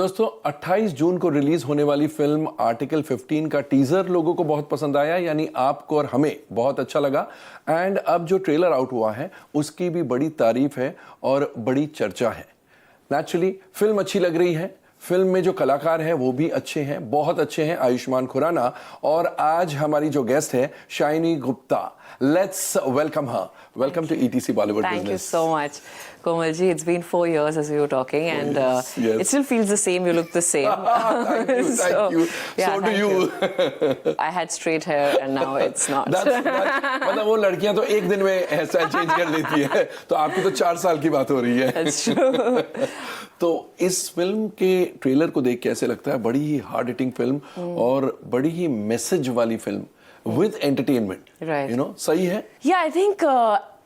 दोस्तों 28 जून को रिलीज होने वाली फिल्म आर्टिकल 15 का टीजर लोगों को बहुत पसंद आया, यानी आपको और हमें बहुत अच्छा लगा। एंड अब जो ट्रेलर आउट हुआ है उसकी भी बड़ी तारीफ है और बड़ी चर्चा है। नेचुरली फिल्म अच्छी लग रही है, फिल्म में जो कलाकार हैं वो भी अच्छे हैं, बहुत अच्छे हैं, आयुष्मान खुराना। और आज हमारी जो गेस्ट है Shiny Gupta, let's welcome her. Welcome to ETC Bollywood Business. Thank you so much, Komalji. It's been 4 years as we were talking, and Yes. it still feels the same. You look the same. Thank you, thank you. Yeah, So do you. I had straight hair, and now it's not. मतलब वो लड़कियां तो एक दिन में hair style change कर लेती है, तो आपकी तो 4 साल की बात हो रही है। That's true. तो इस फिल्म के ट्रेलर को देख के ऐसे लगता है बड़ी ही हार्ड हिटिंग फिल्म और बड़ी ही मैसेज वाली film with entertainment, Right. You know, सही है? Yeah, I think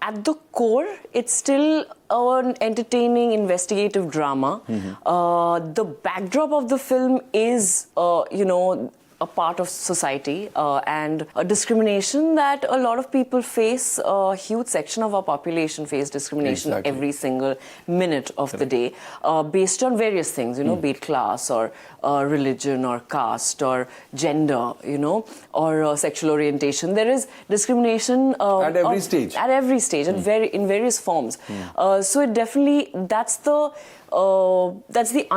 at the core, it's still an entertaining investigative drama. The backdrop of the film is, a part of society and a discrimination that a lot of people face. A huge section of our population face discrimination every single minute of the day, based on various things, be it class or religion or caste or gender, or sexual orientation. There is discrimination at every stage. At every stage, and in various forms. So it definitely that's the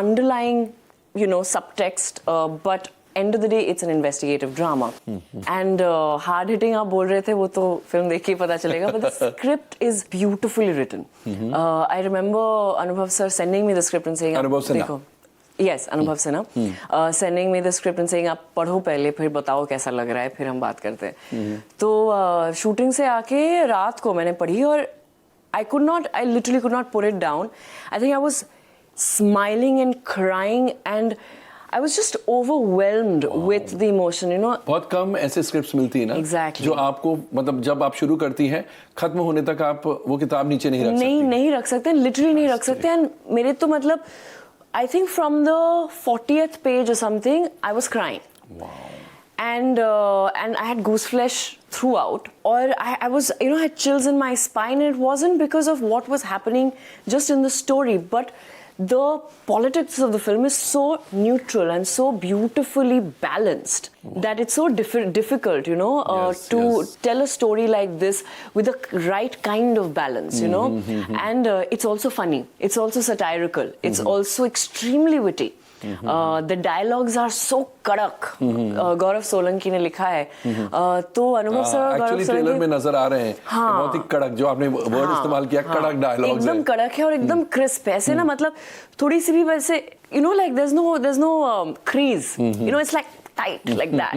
underlying, subtext. But end of the day, it's an investigative drama. And hard hitting आप बोल रहे थे, वो तो film देख के पता चलेगा. But the script is beautifully written. I remember Anubhav sir sending me the script and saying, Anubhav Sinha. Yes, Anubhav Sinha. Sending me the script and saying, आप पढ़ो पहले, फिर बताओ कैसा लग रहा है, फिर हम बात करते हैं. तो शूटिंग से आके रात को मैंने पढ़ी और I literally could not put it down. I think I was smiling and crying and I was just overwhelmed with the emotion, बहुत कम ऐसे स्क्रिप्ट्स मिलती है ना, Exactly. जो आपको मतलब जब आप शुरू करती हैं खत्म होने तक आप वो किताब नीचे नहीं रख सकती। नहीं रख सकते, लिटरली नहीं रख सकते. एंड मेरे तो मतलब I think from the 40th page or something I was crying. Wow. And I had goose flesh throughout, or I was, I had chills in my spine. And it wasn't because of what was happening just in the story, but the politics of the film is so neutral and so beautifully balanced that it's so difficult, to tell a story like this with the right kind of balance, And it's also funny. It's also satirical. It's also extremely witty. The dialogues are so kadak. गौरव सोलंकी ने लिखा है. तो अनुभव sir actually trailer में नजर आ रहे हैं, बहुत ही कड़क, जो आपने वर्ड इस्तेमाल किया, कड़क डायलॉग्स हैं, एकदम कड़क है और एकदम क्रिस्प है. ऐसे ना, मतलब थोड़ी सी भी वैसे, like there's no crease, it's like tight like that.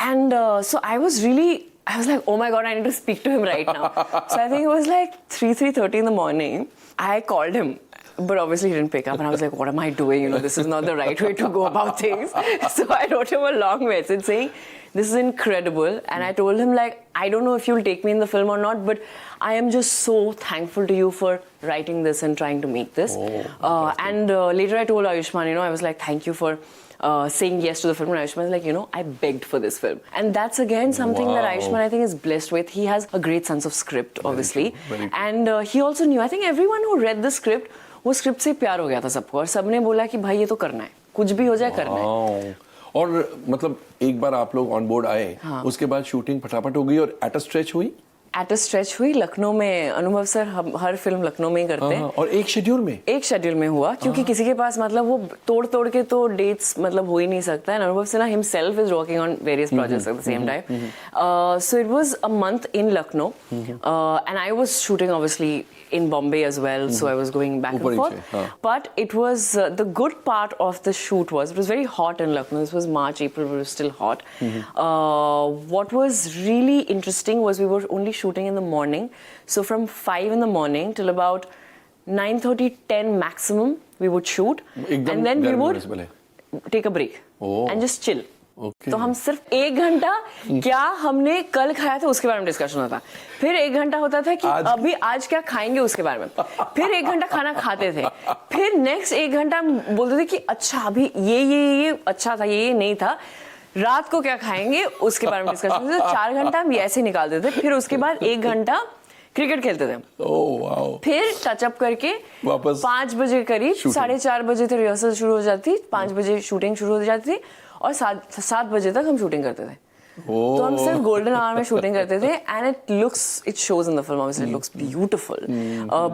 And so I was like, oh my god, I need to speak to him right now. So I think it was like 3:30 in the morning. I called him. But obviously he didn't pick up, and I was like, what am I doing? This is not the right way to go about things. So I wrote him a long message saying, this is incredible. And I told him, like, I don't know if you'll take me in the film or not, but I am just so thankful to you for writing this and trying to make this. And later I told Ayushman, I was like, thank you for saying yes to the film. And Ayushman was like, I begged for this film. And that's again something that Ayushman, I think, is blessed with. He has a great sense of script, obviously. Very true. And he also knew, I think everyone who read the script, वो script से प्यार हो गया था सबको, और सबने बोला कि भाई ये तो करना है, कुछ भी हो जाए करना है. और मतलब एक बार आप लोग ऑन बोर्ड आए, उसके बाद शूटिंग फटाफट हो गई और एट अ स्ट्रेच हुई. एट अ स्ट्रेच हुई लखनऊ में. अनुभव सर हर फिल्म लखनऊ में ही करते हैं. और एक शेड्यूल में हुआ, क्योंकि किसी के पास मतलब वो तोड़ के तो डेट्स मतलब हो ही नहीं सकता है. अनुभव Sinha himself is working on various projects at the same time. So it was a month in Lucknow, and I was shooting obviously in Bombay as well, so I was going back and forth. But it was the good part of the shoot was it was very hot in Lucknow. This was March, April, but it was still hot. What was really interesting was we were only shooting in the morning, so from 5 in the morning till about 9:30, 10 maximum we would shoot, and then we would take a break and just chill. Okay. तो हम सिर्फ 1 घंटा क्या हमने कल खाया था उसके बारे में डिस्कशन होता, फिर 1 घंटा होता था कि अभी आज क्या खाएंगे उसके बारे में, फिर 1 घंटा खाना खाते थे, फिर नेक्स्ट 1 घंटा बोलते थे कि अच्छा अभी ये अच्छा था, ये नहीं था, रात को क्या खाएंगे उसके बारे में डिस्कशन. 4 घंटा हम ऐसे निकालते थे. फिर उसके बाद 1 घंटा क्रिकेट खेलते थे। Oh wow. फिर टचअप करके वापस 5 बजे करीब, shooting। 4:30 बजे तक रिहर्सल शुरू हो जाती, 5 बजे शूटिंग शुरू हो जाती थी और 7 बजे तक हम शूटिंग करते थे। तो हम सिर्फ गोल्डन आवर में शूटिंग करते थे and it shows in the film, obviously it looks beautiful,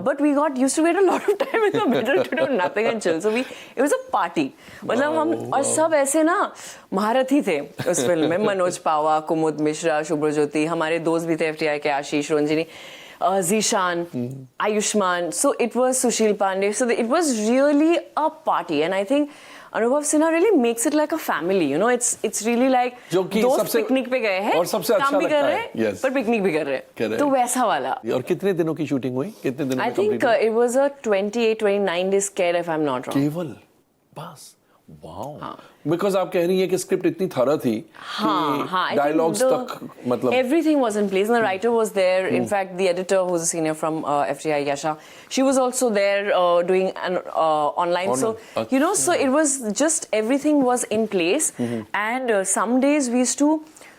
but we got used to wait a lot of time in the middle to do nothing and chill, so it was a party. मतलब हम और सब ऐसे ना महारथी थे उस film में, मनोज पावा, कुमुद मिश्रा, शुभ्रज्योति, हमारे दोस्त भी थे FTI के, आशीष Ranjani, Zishan, Ayushman, so it was Sushil Pandey, so it was really a party, and I think Anubhav Sinha really makes it like a family, you know, it's really like दोस्त picnic पे गए हैं और सबसे अच्छा काम भी कर रहे हैं, yes। पर पिकनिक भी कर रहे हैं, तो वैसा वाला। और कितने दिनों की शूटिंग हुई, कितने दिनों में I think it was a 28-29 days care if I'm not wrong। केवल बस, वाओ। बिकॉज आप कह रही हैं कि स्क्रिप्ट इतनी थरह थी कि डायलॉग्स तक मतलब everything was in place and the writer was there, in fact the editor who's a senior from FTI, Yasha, she was also there doing an online, so you know, so it was just everything was in place, and some days we used to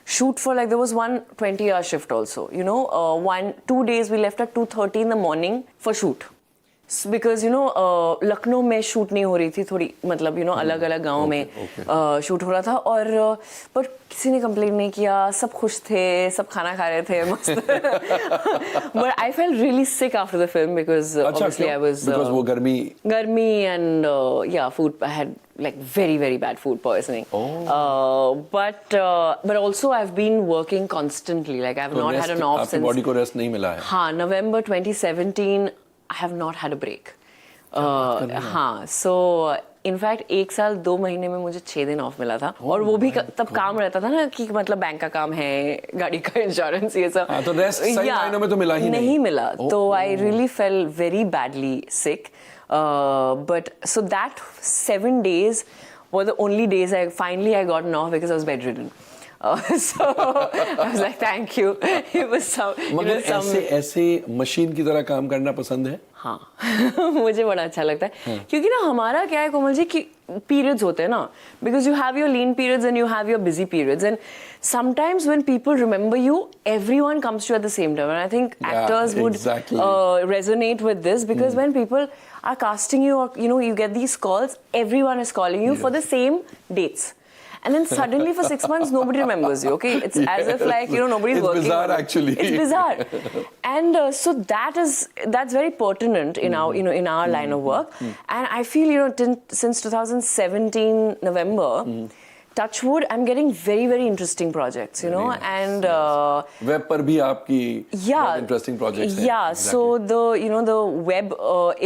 shoot for, like there was one 20-hour shift also, you know, 2 days we left at 2:30 in the morning for shoot, because you know Lucknow में shoot नहीं हो रही थी, थोड़ी मतलब you know अलग अलग गाँव में शूट हो रहा था, और पर किसी ने कंप्लेन नहीं किया, सब खुश थे, सब खाना खा रहे थे मस्त। But I felt really sick after the film because obviously I was because वो गर्मी and yeah, food, I had like very bad food poisoning. But also I've been working constantly, like I've not had an off since body को rest नहीं मिला है। हाँ, November 2017 I have not had a break. हाँ, so in fact 1 साल 2 महीने में मुझे 6 दिन ऑफ मिला था, और वो भी तब काम रहता था ना कि मतलब बैंक का काम है, गाड़ी का इंश्योरेंस, ये सब, तो रेस्ट सही मायनों में तो मिला ही नहीं मिला, तो I really felt very badly sick, but so that 7 days were the only days I finally got off because I was bedridden. So I was like, thank you. It was some, मगर ऐसे machine की तरह काम करना पसंद है? हाँ मुझे बड़ा अच्छा लगता है, क्योंकि ना हमारा क्या है कोमल जी कि periods होते हैं ना, because you have your lean periods and you have your busy periods, and sometimes when people remember you, everyone comes to you at the same time, and I think actors would resonate with this, because when people are casting you, or you know you get these calls, everyone is calling you for the same dates. And then suddenly for 6 months nobody remembers you. Okay, it's as if like you know nobody's working. It's bizarre actually. It's bizarre, and so that's very pertinent in our in our line of work. And I feel since 2017 November. Touchwood, I'm getting very interesting projects, you know, and web पर भी आपकी बहुत interesting projects हैं. Yeah, so the web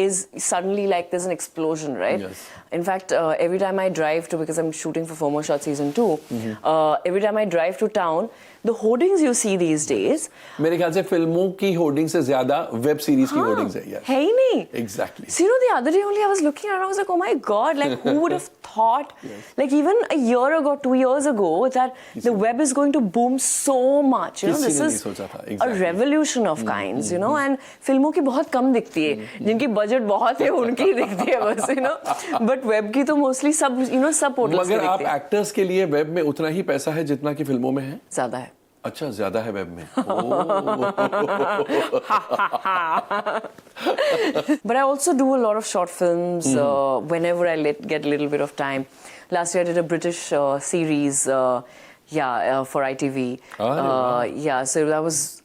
is suddenly like there's an explosion, right? Yes. In fact, every time I drive to, because I'm shooting for FOMO Shot season 2, every time I drive to town, the hoardings you see these days, मेरे ख्याल से फिल्मों की hoarding से ज्यादा web series की hoardings है यार। है ही नहीं। Exactly. So the other day only I was looking around, I was like, oh my god, like who would have thought, like even a year ago, 2 years ago, that the web is going to boom so much, you know, this is a revolution of kinds, you know, and फिल्मों की बहुत कम दिखती है, जिनकी budget बहुत है उनकी दिखती है बस, you know, but web की तो mostly सब, you know, सब पोर्टल्स पे दिखती है। मगर आप एक्टर्स के लिए वेब में उतना ही पैसा है जितना कि फिल्मों में है? ज्यादा है। अच्छा, ज्यादा है वेब में। But I also do a lot of short films whenever I get a little bit of time. Last year I did a British series, for ITV. Yeah, so that was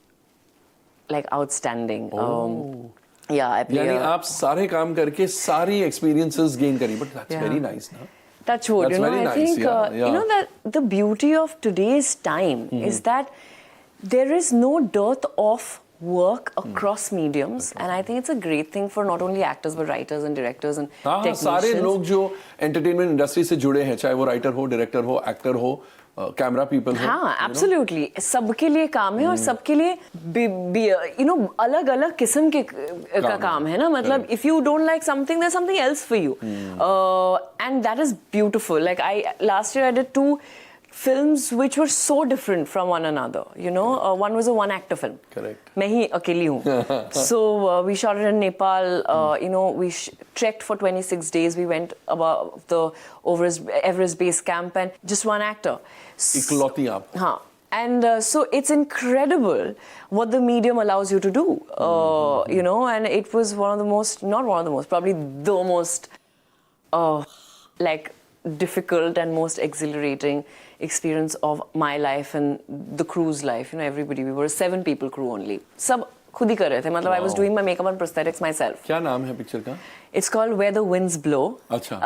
like outstanding. I play. यानी आप सारे काम करके सारी experiences gain करी, but that's very nice, ना? Touchwood, you know, I think you know that the beauty of today's time is that there is no dearth of work across mediums, and I think it's a great thing for not only actors but writers and directors and technicians. सारे लोग जो entertainment industry से जुड़े हैं, चाहे वो writer हो, director हो, actor हो, कैमरा पीपल हो, हाँ, एब्सोल्युटली, सबके लिए काम है और सबके लिए you know अलग अलग किस्म के का काम है ना, मतलब if you don't like something, there's something else for you, and that is beautiful. Like last year I did 2 films which were so different from one another, you know. One was a 1-actor film. Correct. मैं ही अकेली हूँ. So we shot it in Nepal. You know, we trekked for 26 days. We went above the Everest Base Camp, and just 1 actor. इकलौती आप. हाँ. And so it's incredible what the medium allows you to do, you know, and it was probably the most like difficult and most exhilarating experience of my life and the crew's life. You know, everybody, we were a 7-people crew only. सब खुद ही कर रहे थे. मतलब I was doing my makeup and prosthetics myself. क्या नाम है picture का? It's called Where the Winds Blow. अच्छा.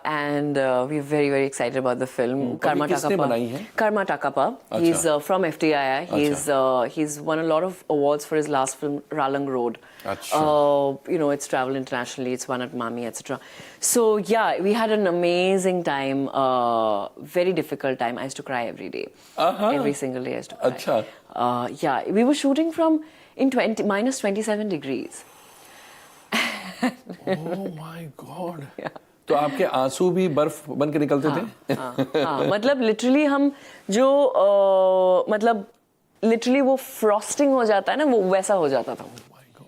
And we're very, very excited about the film. Karma Takapa. Karma Takapa. He's from FTII. He's won a lot of awards for his last film, Ralang Road. You know, it's traveled internationally. It's won at Mami, etc. So yeah, we had an amazing time. Very difficult time. I used to cry every day. Every single day I used to cry. Yeah, we were shooting from minus 27 degrees. Oh my God. Yeah. तो आपके आंसू भी बर्फ बन के निकलते थे? हाँ, मतलब लिटरली हम जो मतलब लिटरली वो फ्रॉस्टिंग हो जाता है ना, वो वैसा हो जाता था.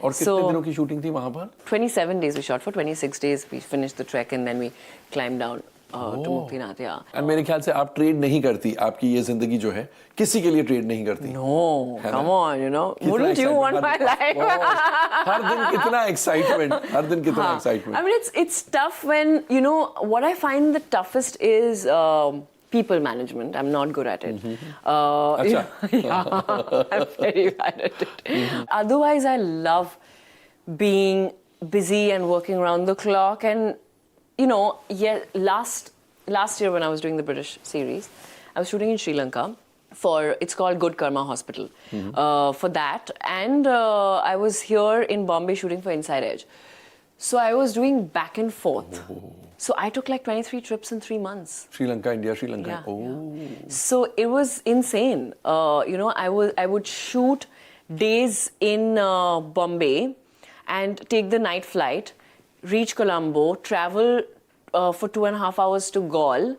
और कितने दिनों की शूटिंग थी वहाँ पर? 27 days we shot for. 26 days we finished the trek and then we climbed down to Muktinath. Yeah. And मेरे ख्याल से आप ट्रेड नहीं करती. आपकी ये जिंदगी जो है किसी के लिए ट्रेड नहीं करती. No, come on, you know. Wouldn't you want my life? हर दिन कितना excitement. हर दिन कितना excitement. I mean, it's tough when, you know, what I find the toughest is people management. I'm not good at it. Yeah, I'm very bad at it. Otherwise, I love being busy and working around the clock. And, you know, yeah, last year when I was doing the British series, I was shooting in Sri Lanka. It's called Good Karma Hospital, for that. And I was here in Bombay shooting for Inside Edge. So I was doing back and forth. So I took like 23 trips in 3 months. Sri Lanka, India, Sri Lanka. Yeah, yeah. So it was insane. You know, I would shoot days in Bombay and take the night flight, reach Colombo, travel for 2.5 hours to Galle.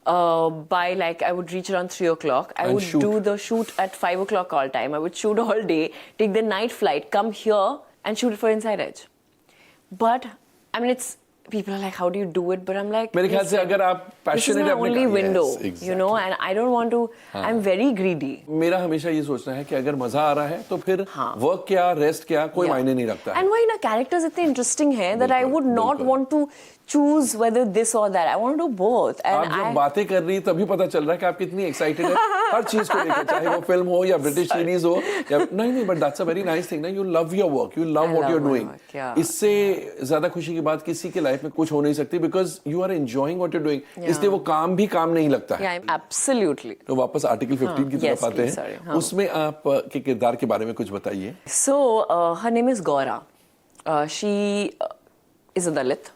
By like I would reach around 3 o'clock. I would do the shoot at 5 o'clock all time. I would shoot all day, take the night flight, come here and shoot it for Inside Edge. But I mean, people are like, how do you do it? But I'm like, मेरे ख्याल से अगर आप this is my only window, you know, and I don't want to. I'm very greedy. मेरा हमेशा ये सोचना है कि अगर मजा आ रहा है तो फिर वर्क क्या, रेस्ट क्या, कोई मायने नहीं रखता है. And why ना characters इतने interesting हैं that I would not want to choose whether this or that. I want to do both. And आप जब बातें कर रही तभी पता चल रहा है कि आप कितनी excited है हर चीज को लेकर, चाहे वो फिल्म हो या ब्रिटिश सीरीज हो या नहीं, but that's a very nice thing ना. You love your work, you love what you're doing. इससे ज्यादा खुशी की बात किसी के लाइफ में कुछ हो नहीं सकती, because you are enjoying what you're doing. इसलिए वो काम भी काम नहीं लगता है. Yeah, absolutely. तो वापस आर्टिकल 15 की तरफ आते हैं. उसमें आप के किरदार के बारे में कुछ बताइए. So her name is Gaura. She is a Dalit.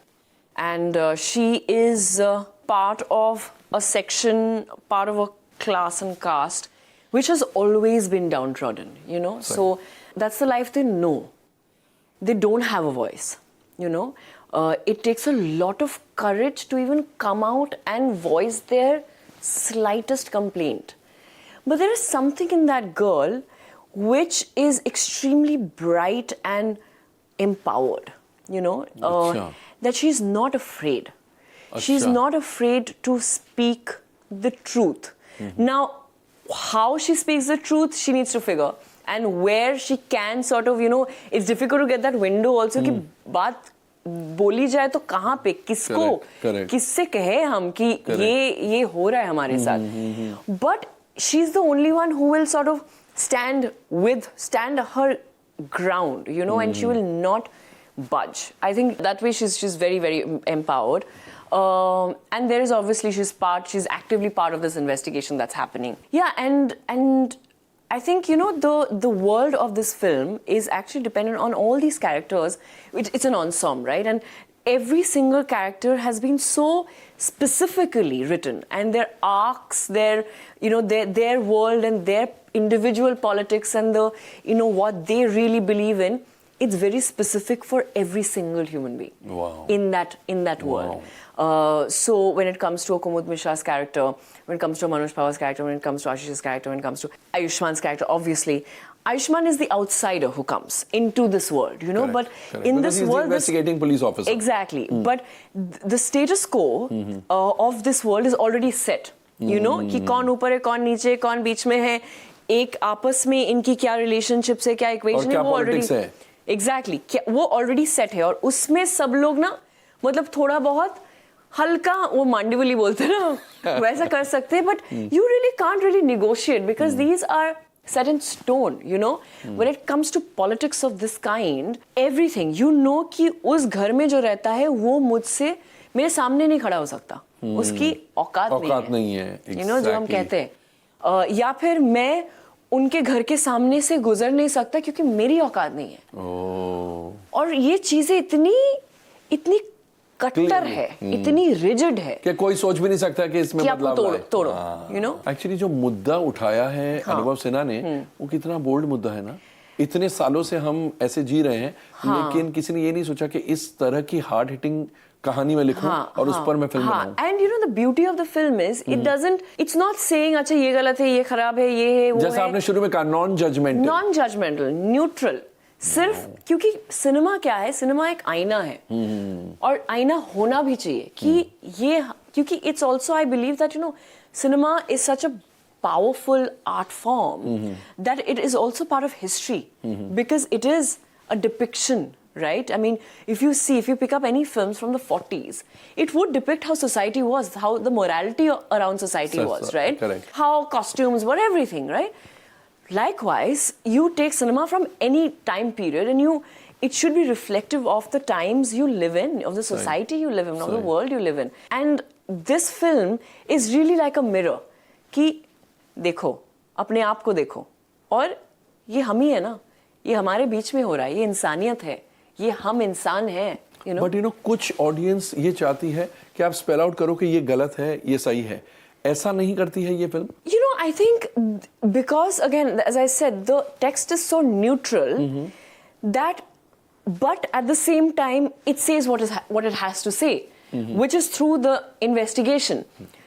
And she is part of a section, part of a class and caste, which has always been downtrodden, you know. Sorry. So that's the life they know. They don't have a voice, you know. It takes a lot of courage to even come out and voice their slightest complaint. But there is something in that girl which is extremely bright and empowered, you know. That she's not afraid. She's not afraid to speak the truth. Now, how she speaks the truth, she needs to figure. And where she can sort of, you know, it's difficult to get that window also कि बात बोली जाए तो कहाँ पे, किसको, किससे कहे हम कि ये हो रहा है हमारे साथ. But she's the only one who will sort of stand her ground, you know, and she will not budge. I think that way she's very, very empowered. And there is obviously she's actively part of this investigation that's happening. Yeah, and I think, you know, the world of this film is actually dependent on all these characters. It's an ensemble, right? And every single character has been so specifically written, and their arcs, their world and their individual politics and what they really believe in. It's very specific for every single human being in that world. So when it comes to a Kumud Mishra's character, when it comes to Manoj Pawal's character, when it comes to Ashish's character, when it comes to Ayushman's character, obviously, Ayushman is the outsider who comes into this world, you know. Correct, but in this world, the investigating police officer. Exactly. But the status quo of this world is already set. You know कि कौन ऊपर है, कौन नीचे, कौन बीच में है, एक आपस में इनकी क्या रिलेशनशिप है, क्या इक्वेशन है, वो ऑलरेडी एग्जैक्टली वो ऑलरेडी सेट है। और उसमें सब लोग ना मतलब थोड़ा बहुत हल्का वो मांडिवली बोलते हैं ना वैसा कर सकते हैं, but you really can't really negotiate because these are set in stone, you know. When it comes to politics of this kind, everything, you know कि उस घर में जो रहता है वो मुझसे मेरे सामने नहीं खड़ा हो सकता, उसकी औकात नहीं है, exactly. you know, जो हम कहते हैं, या फिर मैं उनके घर के सामने से गुजर नहीं सकता क्योंकि मेरी औकात नहीं है। और ये चीजें इतनी कट्टर है, इतनी रिजिड है कि कोई सोच भी नहीं सकता कि इसमें बदलाव लाए। तोड़ो, यू नो। एक्चुअली जो मुद्दा उठाया है अनुभव सिन्हा ने, वो कितना बोल्ड मुद्दा है ना। इतने सालों से हम ऐसे जी रहे हैं, लेकिन किसी ने ये नहीं सोचा कि इस तरह की हार्ड हिटिंग कहानी में लिखूं और उस पर मैं फिल्म बनाऊं। And you know the beauty of the film is it's not saying अच्छा ये गलत है, ये खराब है, ये है, वो जैसा आपने शुरू में कहा, नॉन जजमेंटल, न्यूट्रल। सिर्फ क्योंकि सिनेमा क्या है, सिनेमा एक आईना है, और आईना होना भी चाहिए कि ये, क्योंकि it's also I believe that you know cinema is such a powerful art form that it is also part of history because it is a depiction, right? I mean, if you pick up any films from the 40s, it would depict how society was, how the morality around society was, right? Correct. How costumes were, everything, right? Likewise, you take cinema from any time period and it should be reflective of the times you live in, of the society you live in, of the world you live in. And this film is really like a mirror कि देखो, अपने आप को देखो, और ये हम ही है ना, ये हमारे बीच में हो रहा है, ये इंसानियत है, ये हम इंसान हैं, you know? But you know कुछ ऑडियंस ये चाहती है कि आप स्पेल आउट करो कि ये गलत है, ये सही है। ऐसा नहीं करती है ये film. You know, I think because again, as I said, the text is so neutral that, but at the same time, it says what it has to say, which is through the investigation.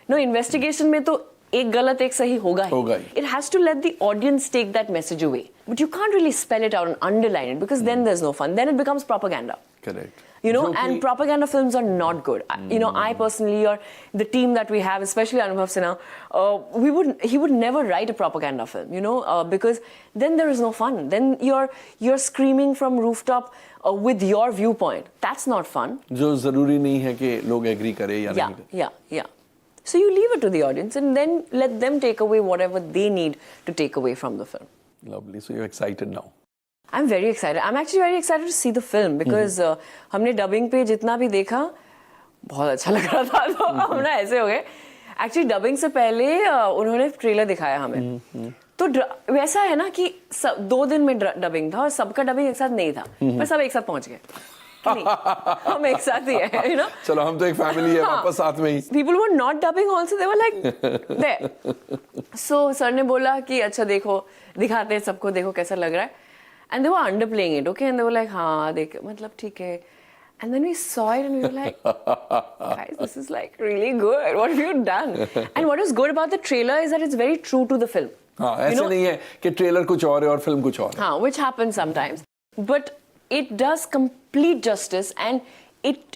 No, investigation में तो एक गलत एक सही होगा ही. It has to let the audience take that message away. But you can't really spell it out and underline it because then there's no fun. Then it becomes propaganda. Correct. You know, and propaganda films are not good. You know, I personally, or the team that we have, especially Anubhav Sinha, he would never write a propaganda film, you know, because then there is no fun. Then you're screaming from rooftop with your viewpoint. That's not fun. जो जरूरी नहीं है कि लोग agree करें या नहीं करें. Yeah. So you leave it to the audience and then let them take away whatever they need to take away from the film. Lovely. So you're excited now. I'm very excited. I'm actually very excited to see the film because हमने dubbing पे जितना भी देखा बहुत अच्छा लग रहा था, तो हम ना ऐसे हो गए. Actually dubbing से पहले उन्होंने ट्रेलर दिखाया हमें, तो वैसा है ना कि 2 दिन में डबिंग था और सबका डबिंग एक साथ नहीं था, पर सब एक साथ पहुंच गए. हम एक साथ ही है, you know? चलो हम तो एक फैमिली है, वापस साथ में ही. People were not dubbing also, they were like there. So sir ने बोला कि अच्छा देखो, दिखाते हैं सबको, देखो कैसा लग रहा है. And they were underplaying it, okay? And they were like, हाँ, देख, मतलब ठीक है. And then we saw it and we were like, guys, this is like really good. What have you done? And what is good about the trailer is that it's very true to the film. हाँ, ऐसे नहीं है कि trailer कुछ और है और film कुछ और है. हाँ, which happens sometimes. But it does complete justice and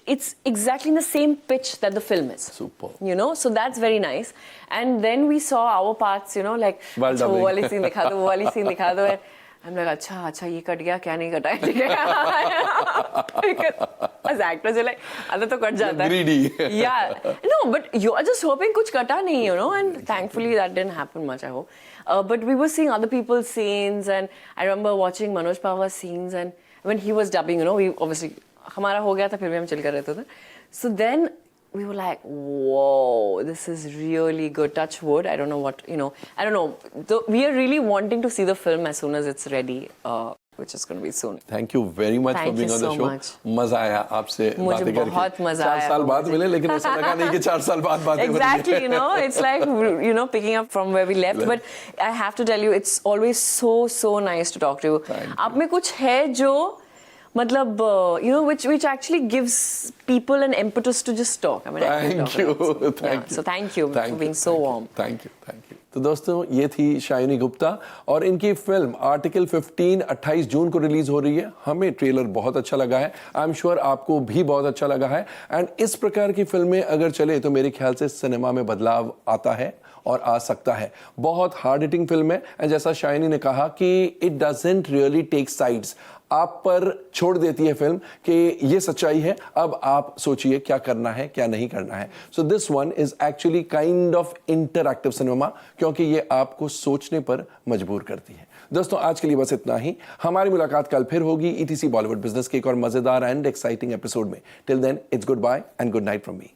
it's exactly in the same pitch that the film is. Super. You know, so that's very nice. And then we saw our parts, you know, like, While वो dubbing. वाली scene दिखा दो, वो वाली scene दिखा दो. And I'm like, अच्छा ये कट गया, क्या नहीं कटा है, ठीक है. As actors, you're like, आधा तो कट जाता है. Greedy. Yeah. No, but you're just hoping कुछ कटा नहीं, you know, and thankfully that didn't happen much, I hope. But we were seeing other people's scenes, and I remember watching Manoj Pava's scenes, and when he was dubbing, you know, we obviously, हमारा हो गया था, फिर भी हम chill कर रहे थे. So then we were like, whoa, this is really good. Touch wood. I don't know what, you know, I don't know. We are really wanting to see the film as soon as it's ready, which is going to be soon. Thank you very much for being on the show. मजा आया आपसे बातें करके. बहुत मजा आया. 4 साल बाद मिले, लेकिन ऐसा लगा नहीं कि 4 साल बाद बातें बनी. Exactly, you know, it's like, you know, picking up from where we left. But I have to tell you, it's always so nice to talk to you. आप में कुछ है जो मतलब, you know, which actually gives people an impetus to just talk. I mean, thank you. So thank you for being so warm. Thank you. तो दोस्तों, ये थी शाइनी गुप्ता और इनकी फिल्म आर्टिकल 15 28 जून को रिलीज हो रही है. हमें ट्रेलर बहुत अच्छा लगा है. आई एम श्योर आपको भी बहुत अच्छा लगा है. एंड इस प्रकार की फिल्में अगर चले तो मेरे ख्याल से सिनेमा में बदलाव आता है और आ सकता है। बहुत हार्ड हिटिंग फिल्म है एंड जैसा शाइनी ने कहा कि it doesn't really take sides, आप पर छोड़ देती है फिल्म कि ये सच्चाई है, अब आप सोचिए क्या करना है क्या नहीं करना है। So this one is actually kind of interactive cinema, क्योंकि ये आपको सोचने पर मजबूर करती है। दोस्तों आज के लिए बस इतना ही। हमारी मुलाकात कल फिर होगी ETC बॉलीवुड बिजनेस के एक और मजेदार एंड एक्साइटिंग एपिसोड में। Till then it's goodbye and good night from me.